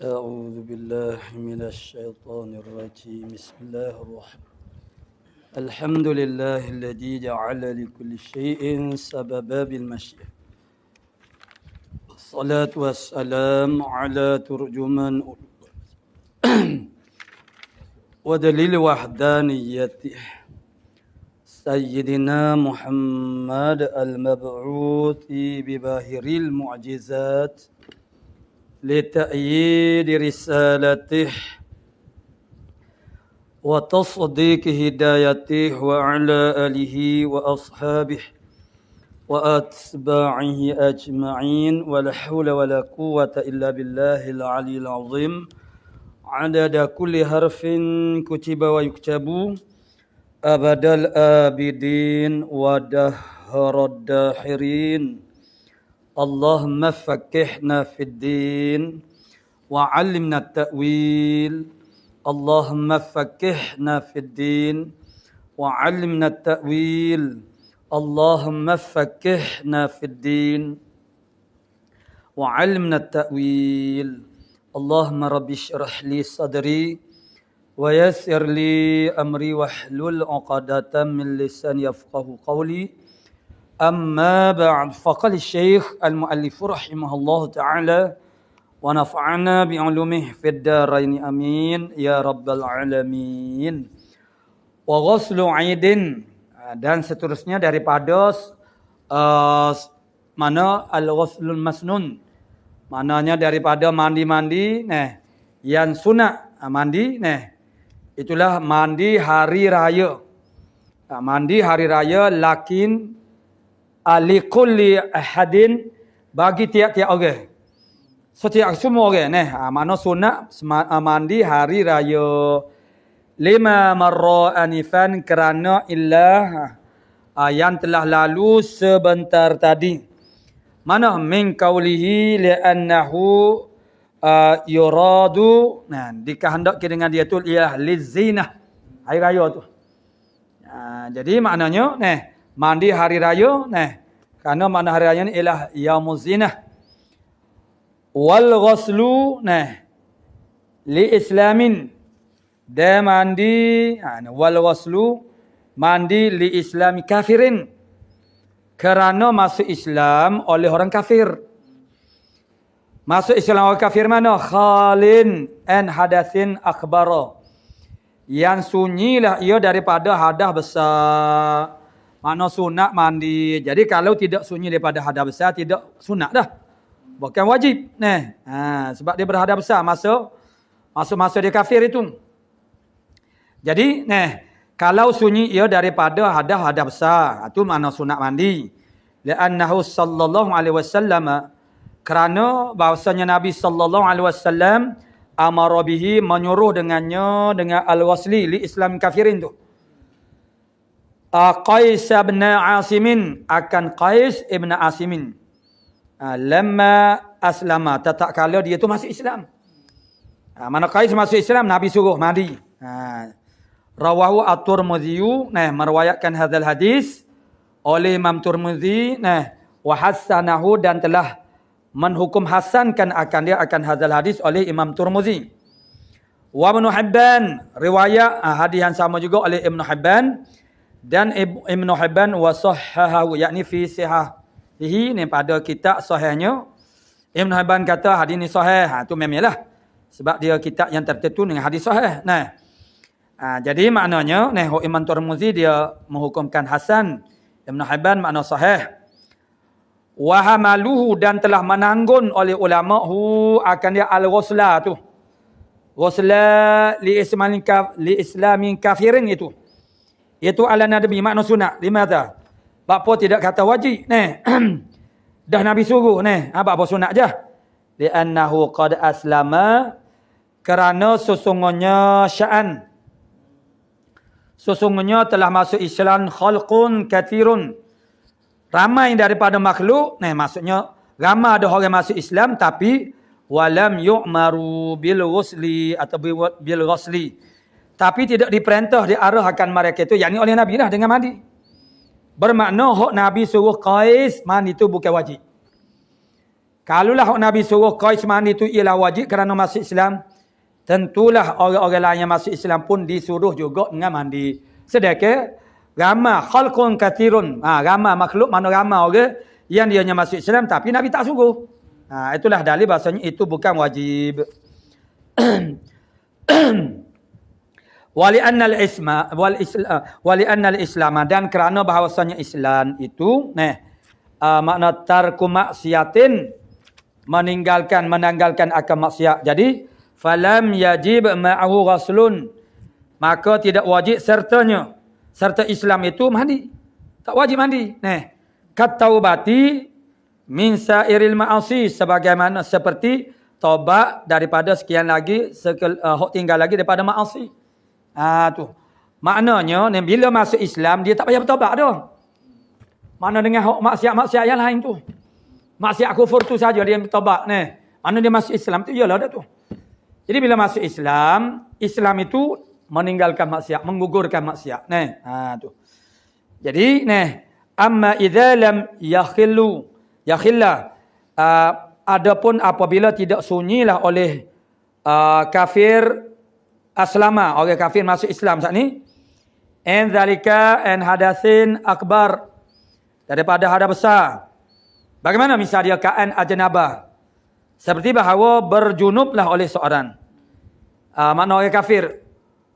أعوذ بالله من الشيطان الرجيم بسم الله الرحمن الحمد لله الذي جعل لكل شيء سببا بالمشيئة الصلاة والسلام على ترجمان ودليل وحدانيته سيدنا محمد المبعوث بباهر المعجزات لتأييد رسالته وتصديق هدايته وعلى آله وأصحابه وأتباعه أجمعين ولا حول ولا قوة إلا بالله العلي العظيم عدد كل حرف كتب ويكتب أبد الآبدين ودهر الداحرين اللهم فقهنا في الدين وعلمنا التأويل اللهم فقهنا في الدين وعلمنا التأويل اللهم فقهنا في الدين وعلمنا التأويل اللهم رب اشرح لي صدري ويسر لي أمري واحلل عقدة من لساني يفقهوا قولي أما بعد فقال الشيخ المؤلف رحمه الله تعالى ونفعنا بعلومه في الدارين أمين يا رب العالمين وغسل عيد dan seterusnya daripada mana al-ghuslul masnun, maknanya daripada mandi-mandi yang sunat mandi itulah mandi hari raya. Mandi hari raya lakin likulli ahadin bagi tiap-tiap orang. Setiap semua orang mana sunat mandi hari raya. Lima marra anifan kerana illah yang telah lalu sebentar tadi. Mana min qawlihi li'annahu yuradu dikehendaki dengan dia tu ialah lizinah hari raya tu. Jadi maknanya mandi hari raya kerana makna hari raya ni ialah yaumuz zinah. Wal ghuslu li islamin dan mandi wal ghuslu mandi li islami kafirin kerana masuk Islam oleh orang kafir. Masuk Islam orang kafir mana? Khalin an hadatsin akbara. Yang sunyilah ia daripada hadas besar. Makna sunat mandi. Jadi kalau tidak sunyi daripada hadas besar, tidak sunat dah. Bukan wajib. Sebab dia berhadas besar masa dia kafir itu. Jadi kalau sunyi ia daripada hadas besar, itu makna sunat mandi. Li'annahu sallallahu alaihi wasallam kerana bahawasanya Nabi sallallahu alaihi wasallam amara bihi menyuruh dengannya dengan al-wasli li Islam kafirin tu. Qais bin Asimin akan Qais ibn Asimin. Lamma aslama tatkala dia tu masuk Islam. Mana Qais masuk Islam Nabi suruh mandi. Rawahu at-Tirmidzi meriwayatkan hadzal hadis oleh Imam Tirmidzi wa hasanahu dan telah menhukum hasankan akan dia akan hadzal hadis oleh Imam Tirmidzi. Wa Ibnu Hibban riwayat hadis yang sama juga oleh Ibnu Hibban dan Ibnu Hibban wa sahhahu yakni fi sihhihi ni pada kitab sahihnya Ibnu Hibban kata hadis ni sahih. Tu memanglah sebab dia kitab yang tertentu dengan hadis sahih. Jadi maknanya Imam Tirmidzi dia menghukumkan hasan, Ibnu Hibban makna sahih. Wa hamaluhu dan telah menanggung oleh ulama akan dia al-ghusla tu. Ghusla li islamin kafirin itu. Itu ala Nabi makna sunat. Limadha? Apa tidak kata wajib? Dah Nabi suruh apa sunat je? Li'annahu qad aslama kerana sesungguhnya sya'an. Sesungguhnya telah masuk Islam khalqun kathirun. Ramai daripada makhluk. Maksudnya ramai ada orang masuk Islam tapi walam yu'maru bil ghusli atau bil ghusli. Tapi tidak diperintah diarahkan mereka itu yakni oleh Nabi lah dengan mandi. Bermakna hak Nabi suruh Qais mandi itu bukan wajib. Kalaulah Nabi suruh Qais mandi itu ialah wajib kerana masuk Islam, tentulah orang-orang lain yang masuk Islam pun disuruh juga dengan mandi. Sedangkan ramai khalqun kathirun, ramai makhluk mana ramai orang yang dia masuk Islam tapi Nabi tak suruh. Itulah dalil bahasanya itu bukan wajib. Wali annal islam dan kerana bahawasanya Islam itu makna tarku maksiatin, menanggalkan akan maksiat. Jadi falam yajib ma'ahu ghuslun, maka tidak wajib serta Islam itu mandi. Tak wajib mandi. Kat taubati min sairil ma'asi, sebagaimana seperti taubat daripada sekian lagi hak tinggal lagi daripada maasi. Tu. Maknanya bila masuk Islam dia tak payah bertaubat dah. Mana dengan hak maksiat yang lain tu. Maksiat kufur tu saja dia bertaubat Mana dia masuk Islam tu iyalah dah tu. Jadi bila masuk Islam, Islam itu meninggalkan maksiat, menggugurkan maksiat. Tu. Jadi amma idza lam yakhilla adapun apabila tidak sunyilah oleh kafir aslama, orang kafir masuk Islam saat ni, en zalika en hadatsin akbar, daripada hadas besar. Bagaimana misal dia ka'an ajnabah, seperti bahawa berjunublah oleh seorang. Makna orang kafir,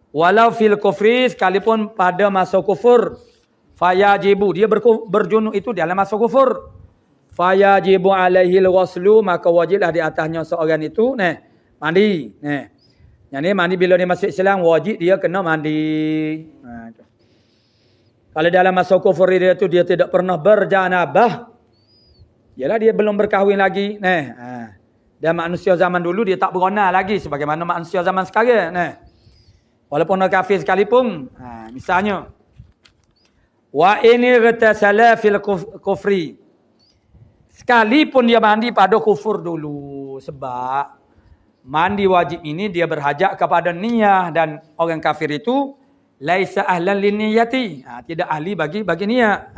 walau fil kufri, sekalipun pada masa kufur, fayajibu, dia berjunub itu dalam masa kufur, fayajibu alaihi al-ghuslu, maka wajiblah di atasnya seorang itu mandi. Yang ni mandi bila dia masuk Islam wajib dia kena mandi. Kalau dalam masa kufur dia tu dia tidak pernah berjanabah, yalah dia belum berkahwin lagi. Dan manusia zaman dulu dia tak berona lagi sebagaimana manusia zaman sekarang. Walaupun orang kafir sekalipun, misalnya wa ini ghatasala fil kufri, sekalipun dia mandi pada kufur dulu, sebab mandi wajib ini dia berhajat kepada niyah, dan orang kafir itu laisa ahlan linniyati, tidak ahli bagi niyah.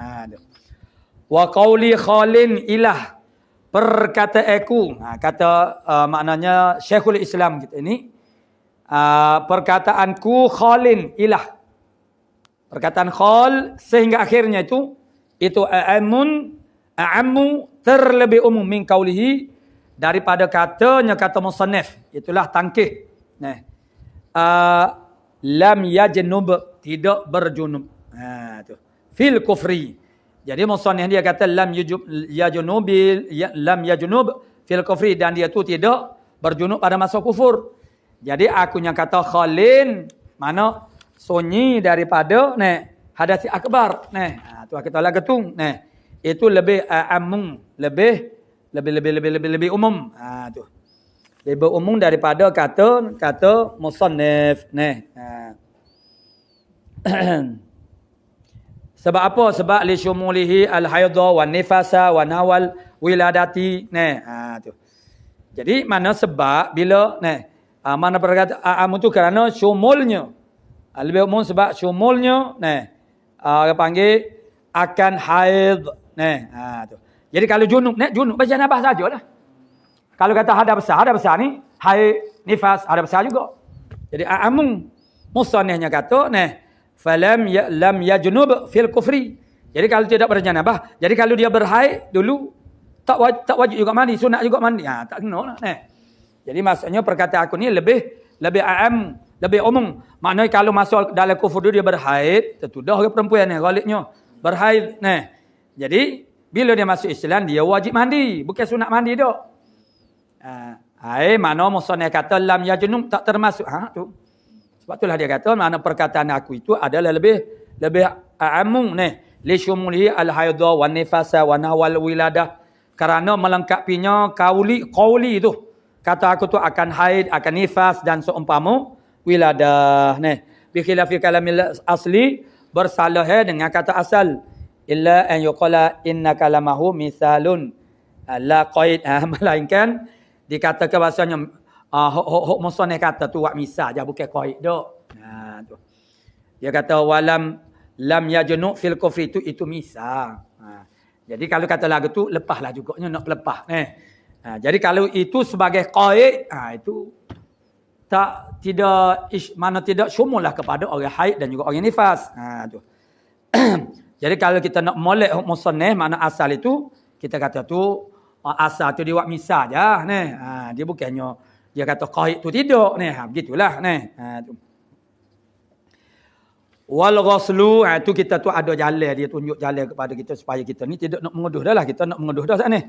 Wa qauli khalin ilah, perkataanku, kata maknanya Syekhul Islam kita ini, perkataanku khalin ilah, perkataan khal sehingga akhirnya itu a'ammu terlebih umum min qaulihi, daripada katanya kata musannif, itulah tangkih. Lam yajnub, tidak berjunub. Tu. Fil kufri. Jadi musannif dia kata lam yajnub fil kufri, dan dia tu tidak berjunub pada masa kufur. Jadi aku yang kata khalin, mana sunyi daripada hadas akbar. Tu kita lah ketung. Itu lebih amung, lebih umum. Tu. Lebih umum daripada kata musannif. Sebab apa? Sebab li syumulihi al-haidha wan nifasa wa nawal wiladati. Tu. Jadi mana sebab bila mana perkataan am tu kerana syumulnya. Lebih umum sebab syumulnya orang panggil akan haid. Tu. Jadi kalau junub berjanabah sajalah. Kalau kata hadas besar ni haid, nifas, hadas besar juga. Jadi amung musannifnya kata lam yajnub fil kufri. Jadi kalau tidak berjanabah, jadi kalau dia berhaid dulu tak wajib juga mandi, sunat juga mandi. Tak kena lah. Jadi maksudnya perkataan aku ni lebih am, lebih umum. Maknanya kalau masuk dalam kufur dia berhaid, tentu dah orang perempuan ni galiknya berhaid. Jadi bila dia masuk Islam, dia wajib mandi. Bukan sunat mandi dah. Mana musannif kata lam yajnub tak termasuk. Tu. Sebab itulah dia kata, mana perkataan aku itu adalah lebih amung. Li syumulihi al-haidha wan nifasa wa nawal wiladah. Kerana melengkapinya qauli itu. Kata aku tu akan haid, akan nifas dan seumpama wiladah. Bi khilafi kalamil asli, bersalah dengan kata asal. Illa an yuqala inna kalamahu misalun la qaid, melainkan dikatakan bahasanya hok musannif kata tu wak misal je, bukan qaid dak. Tu. Dia kata walam lam yajnu fil kufri, itu misal. Jadi kalau kata lagu tu lepaslah juganya nak lepas Jadi kalau itu sebagai qaid, itu tidak syumul lah kepada orang haid dan juga orang nifas. Tu. Jadi kalau kita nak molek hukm sunnah, makna asal itu kita kata tu asal tu dia buat misal je ni. Dia bukannya dia kata qaid tu tidak ni. Begitulah ni. Tu. Wal ghuslu, tu kita tu ada jalan, dia tunjuk jalan kepada kita supaya kita ni tidak nak mengeduh dah lah. Kita nak mengeduh dah saat ni.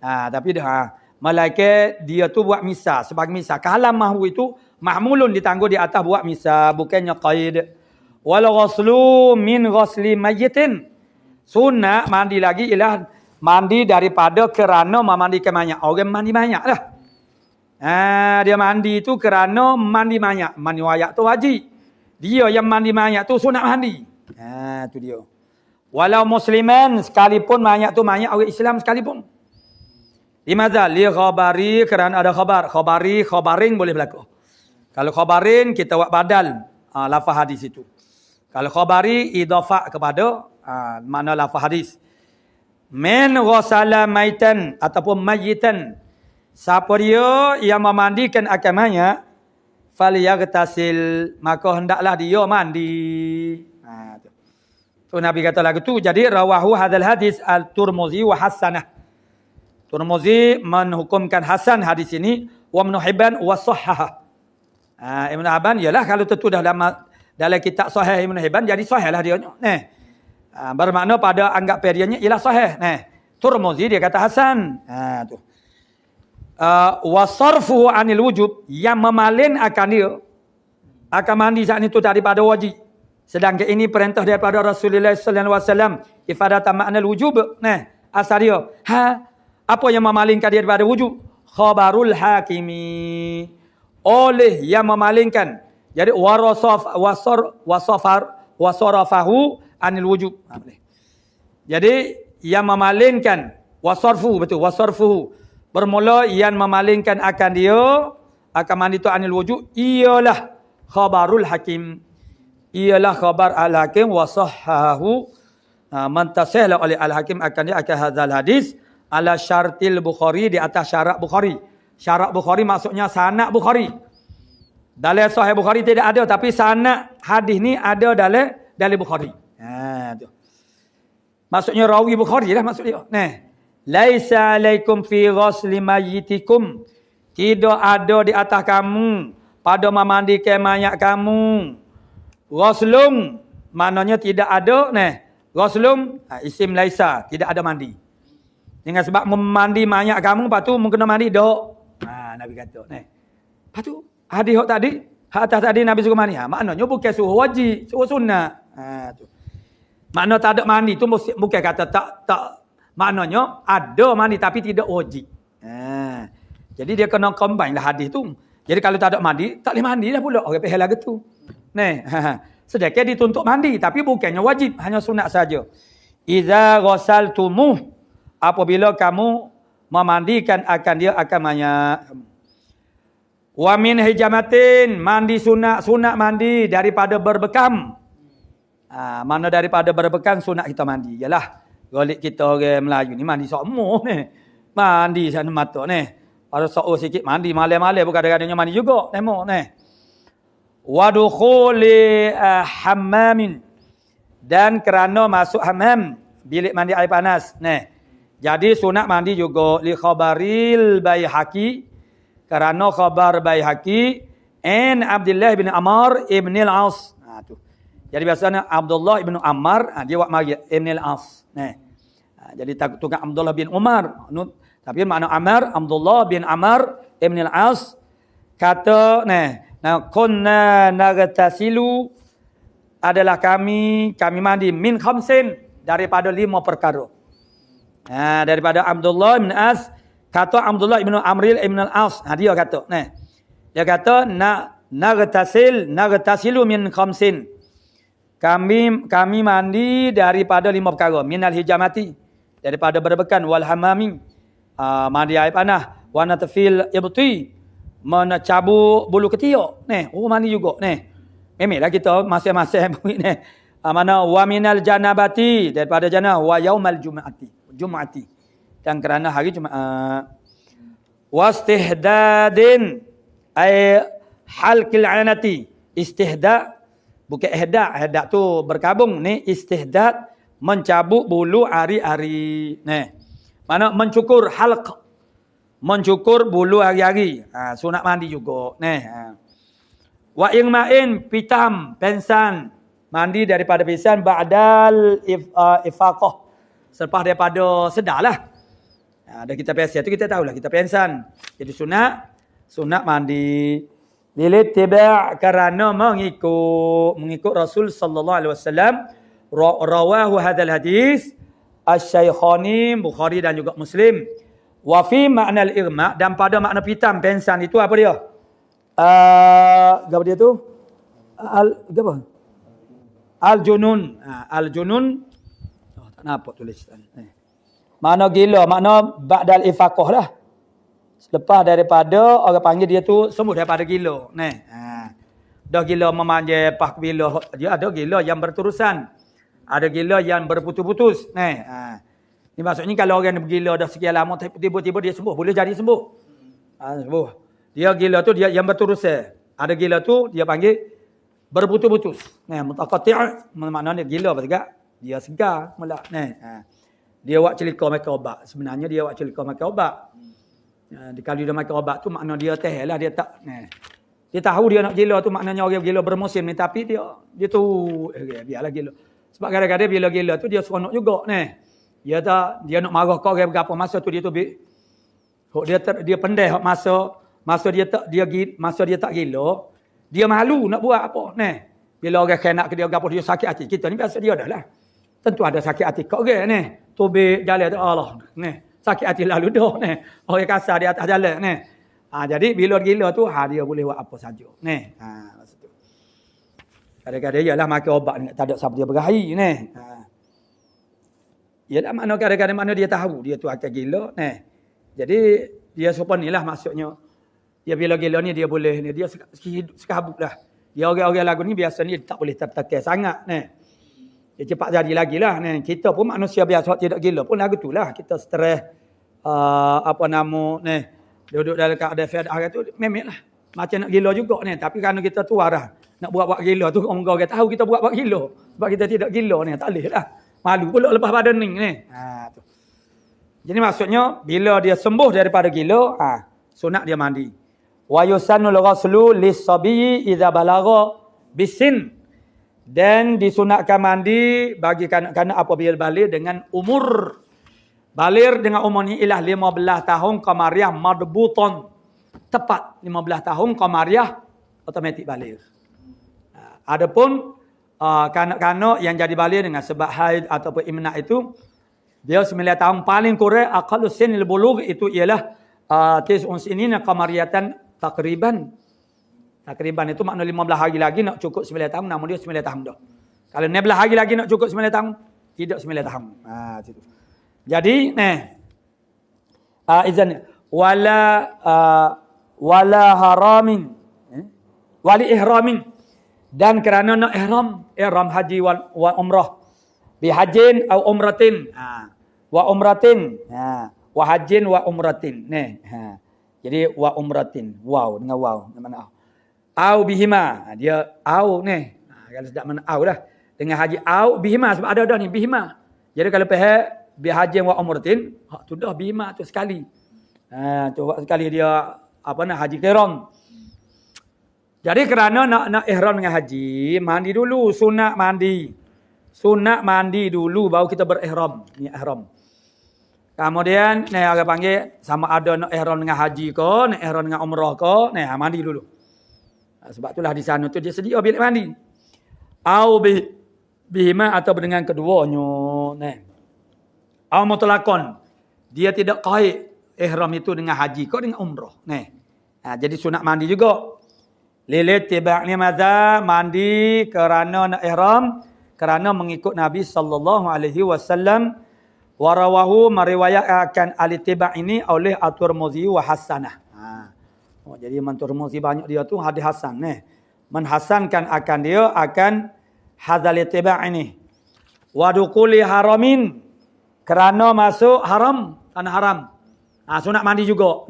Tapi dah malaikat dia tu buat misal sebagai misal. Kalam mahwu itu mahmulun ditangguh di atas buat misal, bukannya qaid. Wal ghuslu min ghusli mayyitin. Sunnah mandi lagi ialah mandi daripada kerana memandikan mayat. Orang mandi mayat lah. Dia mandi tu kerana mandi mayat. Mandi mayat tu wajib. Dia yang mandi mayat tu sunat mandi. Tu dia. Walau musliman sekalipun mayat tu mayat orang Islam sekalipun. Limadha? Li khabari, kerana ada khabar. Khabarin boleh berlaku. Kalau khabarin kita buat badal lafaz hadis itu. Kalau khabari idafah kepada makna lafaz hadis. Man ghasala maitan ataupun mayyitan. Siapa dia yang memandikan akan mayat, falyaghtasil, maka hendaklah dia mandi. Tu Nabi kata lagu tu. Jadi rawahu hadzal hadis al-Tirmizi wa hasanah. Tirmizi menhukumkan hasan hadis ini, wa Ibnu Hibban wa sahhah. Ibnu Hibban ialah kalau tentu dah dalam kitab sahih Ibnu Hibban jadi sahihlah dia. Bermakna pada anggap periannya ialah sahih. Tirmizi dia kata hasan. Tu. Wasarfuhu anil wujub, yang memalin akan dia akan mandi saat itu daripada wajib. Sedangkan ini perintah daripada Rasulullah sallallahu alaihi wasallam, ifadatan ma'nal wujub. Asal dia apa yang memalingkan dia daripada wujub? Khabarul hakimi, oleh yang memalingkan. Jadi wasarafahu anil wujub. Jadi yang memalingkan wasarfu, betul, wasarfuhu, bermula yang memalingkan akan dia akan mandi tu anil wujub ialah khabarul hakim, ialah khabar al-hakim wasahhahu, mantasihlah oleh al-hakim akan dia akan hadzal hadis ala syartil Bukhari, di atas syarat Bukhari. Syarat Bukhari maksudnya sanad Bukhari. Dalam Sahih Bukhari tidak ada, tapi sanad hadis ni ada dalam Bukhari. Tu. Maksudnya rawi Bukhari lah maksud dia. Laisa alaikum fi ghusli mayyitikum, tidak ada di atas kamu pada memandikan mayat kamu. Ghuslum maknanya tidak ada. Ghuslum isim laisa, tidak ada mandi. Dengan sebab memandi mayat kamu, lepas tu mungkin mandi dok. Nabi kata. Lepas tu hadis tadi, atas tadi Nabi suruh mandi. Maknanya bukan suruh wajib, suruh sunnah. Tu. Makna tak ada mandi tu bukan kata tak maknanya ada mandi tapi tidak wajib. Jadi dia kena combine lah hadis tu. Jadi kalau tak ada mandi, tak boleh mandi dah pula. Orang pihak lagu tu. Sedekah dituntut mandi tapi bukannya wajib, hanya sunat saja. Iza ghasaltumuh, apabila kamu memandikan akan dia akan mayat. Wa min hijamatin, mandi sunat mandi daripada berbekam. Mana daripada berbekam sunat kita mandi. Yalah, golik kita orang Melayu ni mandi semua ni. Mandi sana mata ni. Pada sok sikit mandi malam-malam bukan kadang-kadangnya mandi juga. Tengok ni. Wa dukhuli hammamin, dan kerana masuk hammam, bilik mandi air panas. Jadi sunat mandi juga li khabaril Baihaqi, kerana khabar Baihaqi an Abdullah bin Ammar ibn al-As. Tu. Jadi biasanya Abdullah bin Ammar dia buat mari ibn al-As. Jadi tukang Abdullah bin Umar. Tapi makna Ammar, Abdullah bin Ammar ibn al-As kata kunna nagtasilu, adalah kami mandi min khamsin, daripada 5 perkara. Daripada Abdullah bin As, kata Abdullah bin Amril ibn al-As, dia kata dia kata nagtasilu min khamsin, kami mandi daripada 5 perkara. Minal hijamati, daripada berbekan, wal hamami, mandi air panah, wa natfil ibti, mencabut bulu ketiak. Mandi juga. Memanglah kita masing-masing mana wa minal janabati, daripada janabah, wa yaumal jum'ati, dan kerana hari Jumaat. Wastihdadin ay halqil anati. Istihdad bukan ihdak tu berkabung, ni istihdad mencabut bulu hari-hari. Mana mencukur halq, mencukur bulu hari-hari. Sunat mandi juga. Wa ingma'in pitam pensan, mandi daripada pensan ba'dal ifaqah, selepas daripada sedarlah. Ada kita pensan tu kita tahulah kita pensan. Jadi sunat mandi. Lilit tiba' kerana mengikut Rasul sallallahu alaihi wasallam. Rawahu hadzal hadis Asy-Syaikhani Bukhari dan juga Muslim. Wa fi makna al-irma, dan pada makna pitam pensan itu apa dia? Apa dia tu? Apa? Al-junun. Al-junun. Tak nampak tulis. Makna gila, makna ba'dal ifaqah lah. Selepas daripada orang panggil dia tu sembuh daripada gila. Dah gila memanjai pak bila dia ada gila yang berterusan. Ada gila yang berputus-putus. Ni maksudnya kalau orang bergila dah sekian lama tiba-tiba dia sembuh, boleh jadi sembuh. Sembuh. Dia gila tu dia yang berterusan. Ada gila tu dia panggil berputus-putus. Mutaqati' maknanya gila juga. Dia segar mula. Dia buat celika makan obat. Sebenarnya dia buat celika makan obat. Kalau dia makan obat tu makna dia teh lah, dia tak dia tahu dia nak gila tu, maknanya orang gila bermusim ni, tapi dia tu biarlah gila. Sebab kadang-kadang bila gila tu dia seronok juga dia nak marah kau orang berapa masa tu dia tu dia pendek masa dia tak gila, dia malu nak buat apa bila orang kena ke dia berapa dia sakit hati. Kita ni biasa dia dah lah. Tentu ada sakit hati kau orang tobek jalan tu Allah sakit hati lalu dah orang kasar di atas jalan jadi bila gila tu dia boleh buat apa saja maksud tu. Kadang-kadang ialah makan obat ni tak ada siapa dia berahi ialah makna kadang-kadang mana dia tahu dia tu akan gila jadi dia sopan ni lah maksudnya. Dia bila gila ni dia boleh dia sekabut lah. Dia orang-orang lagu ni biasa ni tak boleh tertekan sangat dia cepat jadi lagi lah. Kita pun manusia biasa tidak gila pun lagu tu lah. Kita stres. Duduk dalam keadaan hari tu memang lah. Macam nak gila juga Tapi kerana kita tu arah. Nak buat gila tu orang tahu kita buat gila. Sebab kita tidak gila tak boleh lah. Malu pula lepas badan ni. Tu. Jadi maksudnya bila dia sembuh daripada gila, sunat dia mandi. Wa yusannul ghuslu lis-sabiyyi idza balagha bisin. Dan disunatkan mandi bagi kanak-kanak apabila balik dengan umur. Balik dengan umur ni ialah 15 tahun qamariyah madbuton. Tepat 15 tahun qamariyah automatik balik. Adapun kanak-kanak yang jadi balik dengan sebab haid ataupun imnak itu dia 9 tahun paling kurang aqallu sinil bulugh itu ialah tis'un sinina qamariyatan takriban. Takriban itu makna 15 hari lagi nak cukup 9 tahun, namun dia 9 tahun dah. Kalau 16 hari lagi nak cukup 9 tahun, tidak 9 tahun. Situ. Jadi, izan wala haramin, wali ihramin, dan kerana nak ihram haji wa umrah, bi hajin atau umratin, wa umratin, wa hajin wa umratin. Jadi wa umratin, wow dengan wow, mana? Au bihima. Dia au kalau sedap mana au dah. Dengan haji au bihima sebab ada dah ni bihima. Jadi kalau pergi bihajin wa umratin, tu dah bihima tu sekali. Tu sekali dia haji qiran. Jadi kerana nak ihram dengan haji, mandi dulu, sunat mandi. Sunat mandi dulu baru kita berihram, ni ihram. Kemudian orang panggil sama ada nak ihram dengan haji ke, nak ihram dengan umrah ke, mandi dulu. Sebab itulah di sana tu dia sedia bilik mandi. Au bihima atau dengan keduanya. Au mutlaqan. Dia tidak kait ihram itu dengan haji ke dengan umrah. Jadi sunat mandi juga. Lilit tiba'ni madza mandi kerana nak ihram, kerana mengikut Nabi sallallahu alaihi wasallam. Warawahu meriwayatkan al-ittiba' ini oleh At-Tirmizi wa hasanah. Jadi Imam Tirmizi banyak dia tu hadis hasan menhasankan akan dia akan hadzal ittiba' ini. Wa dukhuli haramin, kerana masuk haram, tanah haram. Sunat mandi juga.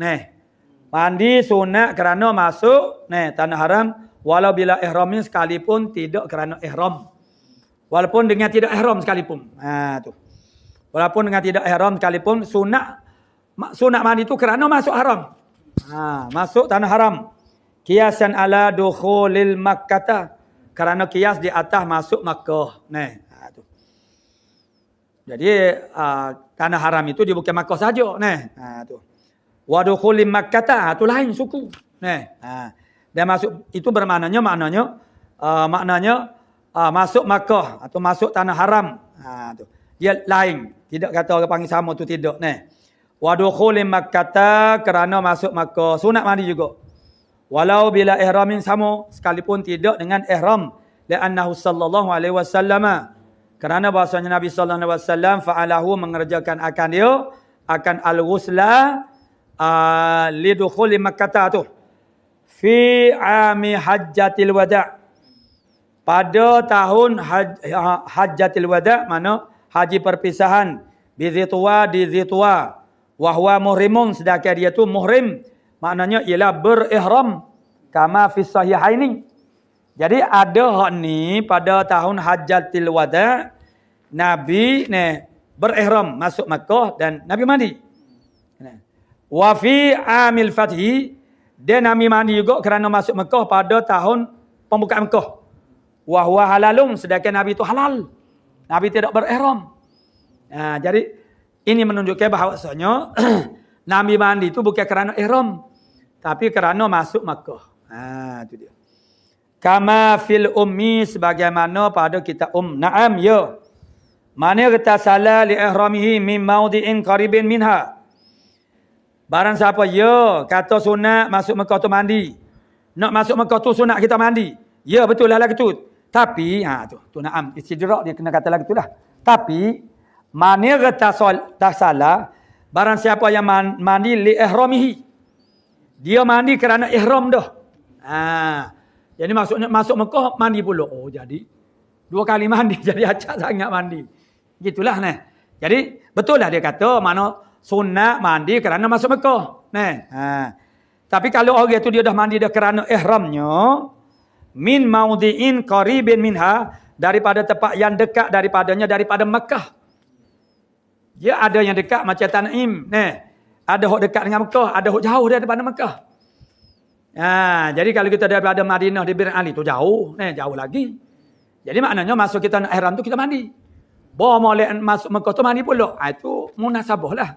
Mandi sunat kerana masuk tanah haram walau bila ihram sekalipun tidak kerana ihram. Walaupun dengan tidak ihram sekalipun. Tu. Walaupun dengan tidak ihram sekalipun sunat mandi itu kerana masuk haram. Masuk tanah haram. Qiyasan ala dukhulil Makkah. Kerana qiyas di atas masuk Makkah. Tu. Jadi tanah haram itu dia bukan Makkah saja. Tu. Wa dukhulil Makkah itu lain suku. Dan masuk itu bermaknanya masuk Makkah atau masuk tanah haram. Tu. Dia lain. Tidak kata orang panggil sama tu tidak. Wa dukhulil Makkah kerana masuk Makkah. Sunat mandi juga. Walau bila ihramin sama sekalipun tidak dengan ihram. Li'annahu sallallahu alaihi wasallam. Kerana bahasanya Nabi sallallahu alaihi wasallam fa'alahu mengerjakan akan dia akan al-ghusla lidukhuli Makkah tu. Fi ami hajjatil wada'. Pada tahun hajjatil wada' mana haji perpisahan di Zitwa. Wa huwa muhrimun sedangkan dia tu muhrim. Maknanya ialah berihram kama fi sahihaini. Jadi ada hak ni pada tahun Hajjatul Wada Nabi berihram masuk Makkah dan Nabi mandi. Wa fi amil fathi dia Nabi mandi juga kerana masuk Makkah pada tahun pembukaan Makkah. Wa huwa halalun sedangkan Nabi itu halal. Nabi tidak berihram. Jadi ini menunjukkan bahawasanya Nabi mandi itu bukan kerana ihram, tapi kerana masuk Makkah. Itu dia. Kama fil ummi sebagaimana pada kitab Naam ya. Mana kata salah li ihramihi min maudi'in qaribin minha. Barang siapa ya kata sunat masuk Makkah tu mandi. Nak masuk Makkah tu sunat kita mandi. Ya betul lah gitu. Tapi tu Naam istidrak dia kena kata lagi tu lah. Tapi mana kata tak salah barang siapa yang mandi li ihramihi. Dia mandi kerana ihram dah. Jadi maksudnya masuk Mekah mandi pula. Oh jadi 2 kali mandi jadi acak sangat mandi. Gitulah Jadi betul lah dia kata mana sunat mandi kerana masuk Mekah. Tapi kalau orang itu dia dah mandi dah kerana ihramnya min maudi'in qaribin minha daripada tempat yang dekat daripadanya daripada Mekah. Ya ada yang dekat macam Tan'im. Ada hok dekat dengan Mekah, ada hok jauh daripada Mekah. Jadi kalau kita daripada Madinah di Bir Ali tu jauh, jauh lagi. Jadi maknanya masuk kita nak ihram tu kita mandi. Bawa molek masuk Mekah tu mandi pula. Itu munasabah lah.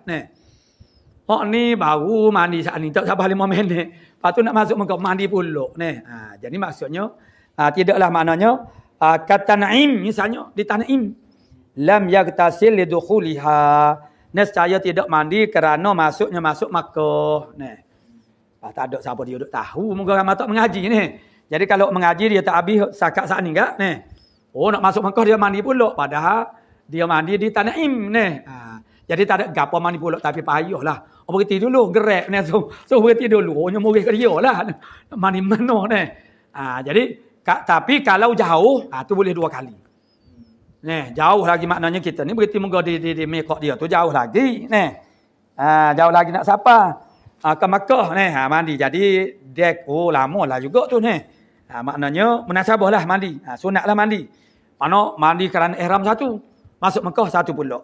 Hok ni baru mandi saat ni tak sampai 5 minit. Lepas tu nak masuk Mekah mandi pula. Jadi maksudnya tidaklah maknanya kata Naim misalnya di Tan'im lam yaktasil lidukhuliha. Nescaya tidak mandi kerana masuknya masuk Makkah. Tak ada siapa dia duk tahu. Moga orang tak mengaji ni. Jadi kalau mengaji dia tak habis sakat saat ni enggak. Oh nak masuk Makkah dia mandi pula. Padahal dia mandi di Tan'im. Jadi tak ada gapo mandi pula. Tapi payahlah. Oh berhenti dulu. Gerak ni. So berhenti dulu. Oh nyamuk ke dia lah. Mandi mana ni. Jadi tapi kalau jauh. Tu boleh 2 kali. Jauh lagi maknanya kita ni berhenti moga di Mekah dia tu jauh lagi. Jauh lagi nak siapa? Ke Makkah mandi. Jadi dek lama lah juga tu maknanya munasabah lah mandi. Sunat lah mandi. Mana mandi kerana ihram satu, masuk Makkah satu pula.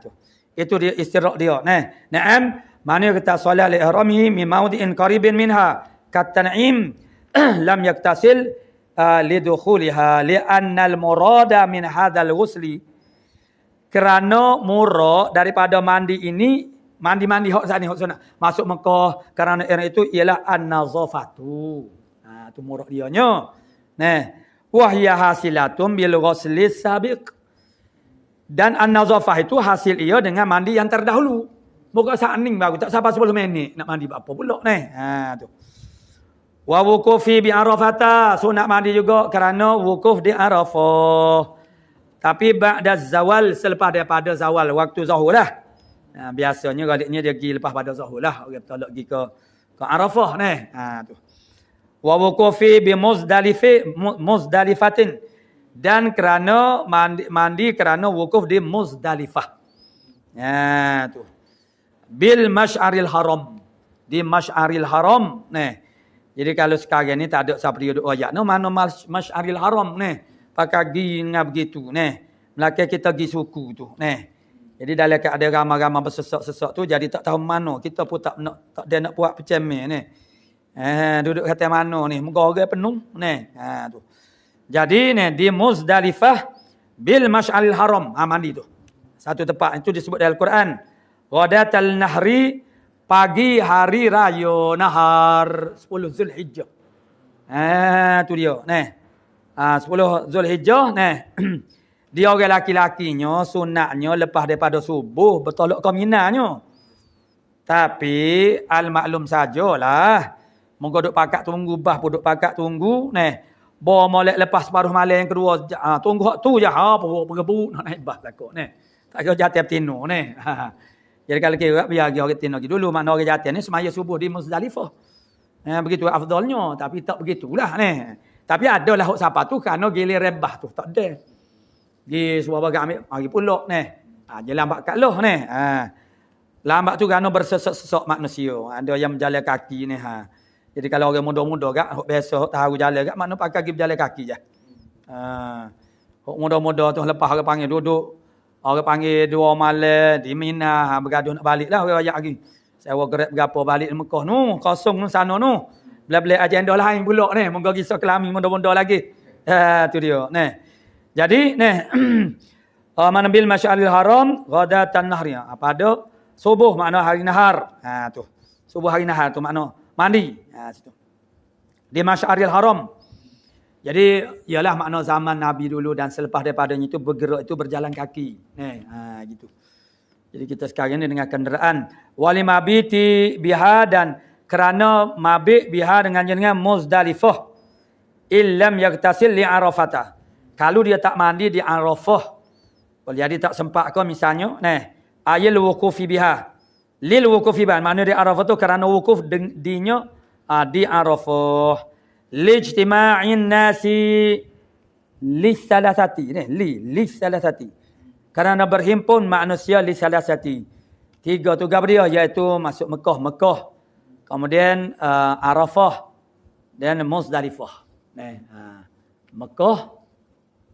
Tu. Itu dia istirahat dia. Naam, mana kata solat li ihramihi min maudi'in qaribin minha katan'im lam yaktasil lidukhuliha li'anna al-murada min hadzal ghusli. Kerana murad daripada mandi ini mandi hok sani hok sunat masuk Mekah kerana era itu ialah an-nazafatu. Tu murad dianya. Wa hiya hasilatun bil ghusli sabiq. Dan an-nazafah itu hasil ia dengan mandi yang terdahulu. Bukan saat ni baru tak sampai 10 minit nak mandi apa pula tu. Wa wuqufi bi Arafah, sunat mandi juga kerana wukuf di Arafah. Tapi ba'da zawal, selepas daripada zawal waktu zuhur lah. Biasanya galiknya dia pergi lepas pada zuhur lah. Orang tak pergi ke Arafah tu. Wa wuqufi bi Muzdalifatin, dan kerana mandi kerana wukuf di Muzdalifah. Tu. Bil Masy'aril Haram. di Masy'aril Haram. Jadi kalau sekarang ni tak ada siapa dia duk royak. Mana Masy'aril Haram pakai gi ngap begitu Melaka kita gi suku tu Jadi dalam keadaan ramai-ramai bersesak-sesak tu jadi tak tahu mana. Kita pun tak nak buat pecemeh duduk kata mana ni. Muka orang penuh tu. Jadi di Muzdalifah bil Masy'aril Haram mandi tu. Satu tempat itu disebut dalam Al-Quran. Ghadatal nahri, pagi hari raya nahar 10 Zulhijjah. Tu dia 10 Zulhijjah dia orang laki-lakinya sunatnya lepas daripada subuh bertolak ke Minanya. Tapi al-maklum sajalah. Moga duk pakak tunggu bah pun duk pakak tunggu Bawa molek lepas separuh malam yang kedua tunggu hak tu je berebut nak naik bah takut Tak kira jatuh tino Jadi kalau kira biar orang tino dulu makna orang jatuh ni semaya subuh di Muzdalifah. Begitu afdalnya tapi tak begitulah Tapi adalah hak siapa tu kerana gilir rebah tu tak ada. Di suruh bagi ambil mari pulak je lambat kat loh lambat tu kerana bersesak-sesak manusia. Ada yang berjalan kaki Jadi kalau orang muda-muda gak hok biasa hok tahu jalan gak mana pakai pergi berjalan kaki je. Hok muda-muda tu lepas orang panggil duduk. Orang panggil 2 malam di Mina bergaduh nak baliklah orang royak lagi. Sewa Grab berapa balik di Mekah nu, kosong nu sana nu. Bila-bila agenda lain pula moga kisah kelami muda-muda lagi. Tu dia Jadi mana bil Masy'aril Haram ghadatan nahri. Pada subuh makna hari nahar. Tu. Subuh hari nahar tu makna mandi. Situ. Di Masy'aril Haram. Jadi ialah makna zaman Nabi dulu dan selepas daripadanya itu bergerak itu berjalan kaki. Gitu. Jadi kita sekarang ni dengan kenderaan wali mabiti biha dan kerana mabit biha dengan Muzdalifah illam yaktasil li Arafata. Kalau dia tak mandi di Arafah, jadi tak sempat ke misalnya ayil wuqufi biha. Lil wuqufi biha makna di Arafah tu kerana wukuf dinya di Arafah. Lijtima'in nasi lisalasati lisalasati kerana berhimpun manusia lisalasati 3 tugas dia iaitu masuk Mekah kemudian Arafah dan Muzdalifah Mekah